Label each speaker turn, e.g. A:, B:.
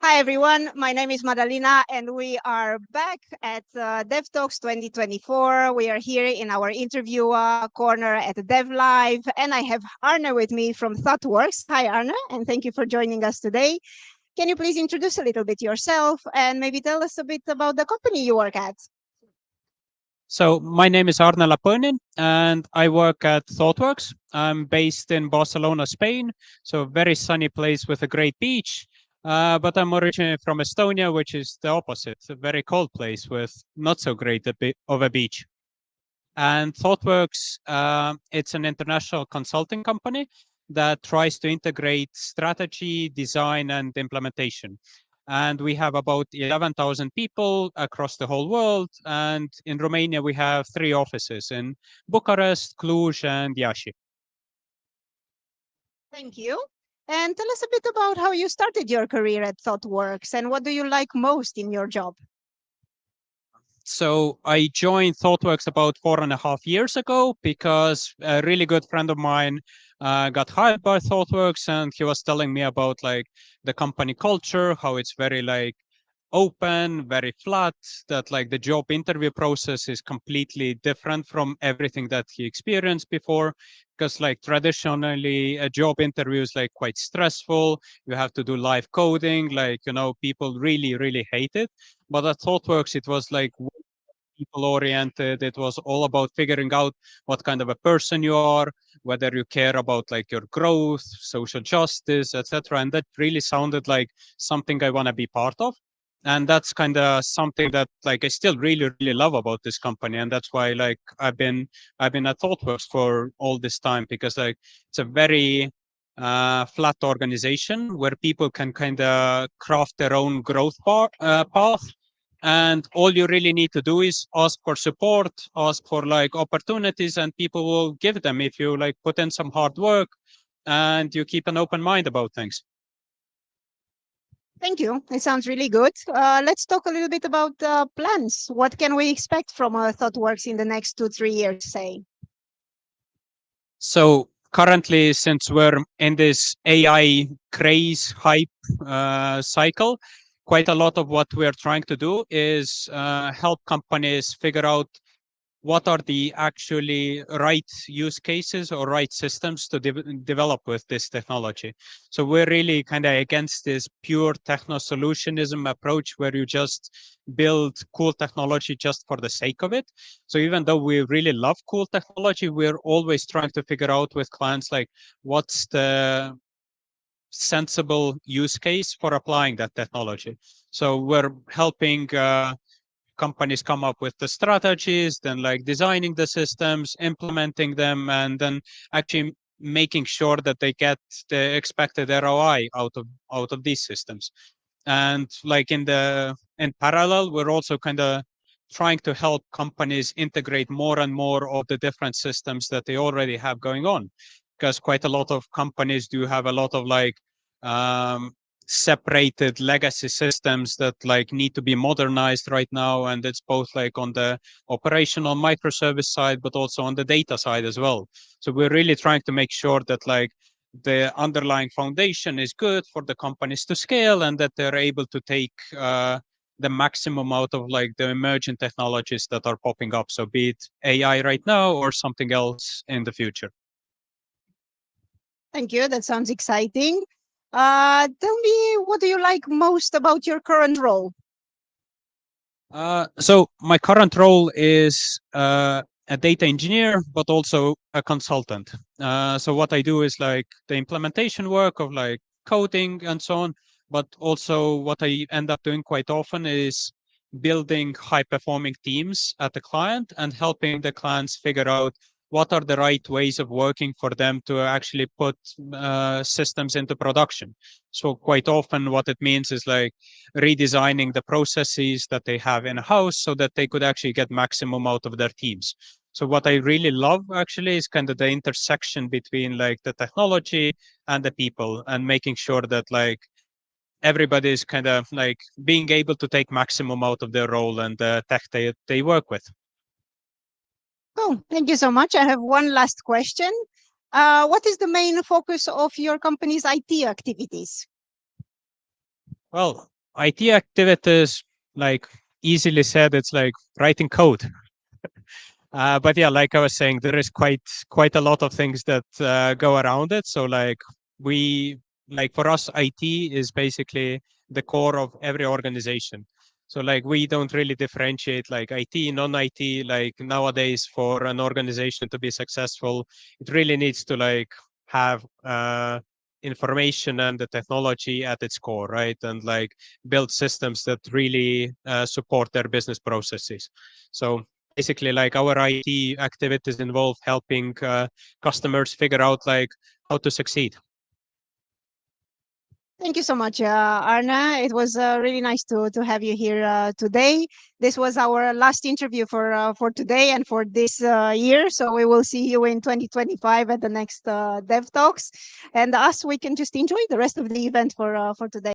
A: Hi, everyone. My name is Madalina, and we are back at DevTalks 2024. We are here in our interview corner at DevLive, and I have Arne with me from Thoughtworks. Hi, Arne, and thank you for joining us today. Can you please introduce a little bit yourself and maybe tell us a bit about the company you work at?
B: So my name is Arne Lapõnin, and I work at Thoughtworks. I'm based in Barcelona, Spain, so a very sunny place with a great beach. But I'm originally from Estonia, which is the opposite, a very cold place with not so great of a beach. And Thoughtworks, it's an international consulting company that tries to integrate strategy, design, and implementation. And we have about 11,000 people across the whole world. And in Romania, we have 3 offices in Bucharest, Cluj, and Iași.
A: Thank you. And tell us a bit about how you started your career at Thoughtworks and what do you like most in your job?
B: So I joined Thoughtworks about 4.5 years ago because a really good friend of mine got hired by Thoughtworks, and he was telling me about like the company culture, how it's very like open, very flat, that like the job interview process is completely different from everything that he experienced before. Because like traditionally a job interview is like quite stressful. You have to do live coding, like, people really hate it. But at Thoughtworks, it was like people oriented. It was all about figuring out what kind of a person you are, whether you care about like your growth, social justice, etc. And that really sounded like something I want to be part of. And that's kind of something that like I still really love about this company. And that's why like I've been at Thoughtworks for all this time, because like it's a very flat organization where people can kind of craft their own growth path, and all you really need to do is ask for support, ask for like opportunities, and people will give them if you like put in some hard work and you keep an open mind about things.
A: Thank you. It sounds really good. Let's talk a little bit about plans. What can we expect from Thoughtworks in the next 2-3 years, say?
B: So currently, since we're in this AI craze hype cycle, quite a lot of what we're trying to do is help companies figure out what are the actually right use cases or right systems to develop with this technology. So we're really kind of against this pure techno solutionism approach where you just build cool technology just for the sake of it. So even though we really love cool technology, we're always trying to figure out with clients like what's the sensible use case for applying that technology. So we're helping companies come up with the strategies, then like designing the systems, implementing them, and then actually making sure that they get the expected ROI out of these systems. And like in parallel, we're also kind of trying to help companies integrate more and more of the different systems that they already have going on, because quite a lot of companies do have a lot of like separated legacy systems that like need to be modernized right now, and it's both like on the operational microservice side but also on the data side as well. So we're really trying to make sure that like the underlying foundation is good for the companies to scale, and that they're able to take the maximum out of like the emerging technologies that are popping up, so be it AI right now or something else in the future.
A: Thank you. That sounds exciting. Tell me, what do you like most about your current role?
B: So my current role is a data engineer, but also a consultant. So what I do is like the implementation work of like coding and so on, but also what I end up doing quite often is building high performing teams at the client and helping the clients figure out what are the right ways of working for them to actually put systems into production. So quite often what it means is like redesigning the processes that they have in house so that they could actually get maximum out of their teams. So what I really love actually is kind of the intersection between like the technology and the people, and making sure that like everybody is kind of like being able to take maximum out of their role and the tech they work with.
A: Oh, thank you so much. I have one last question. What is the main focus of your company's IT activities?
B: Well, IT activities, like easily said, it's like writing code. But yeah, like I was saying, there is quite a lot of things that go around it. So we like for us, IT is basically the core of every organization. So we don't really differentiate like IT, non-IT. Like nowadays, for an organization to be successful, it really needs to have information and the technology at its core, right? And build systems that really support their business processes. So basically, our IT activities involve helping customers figure out how to succeed.
A: Thank you so much, Arne. It was really nice to have you here today. This was our last interview for today and for this year. So we will see you in 2025 at the next DevTalks. And us, we can just enjoy the rest of the event for today.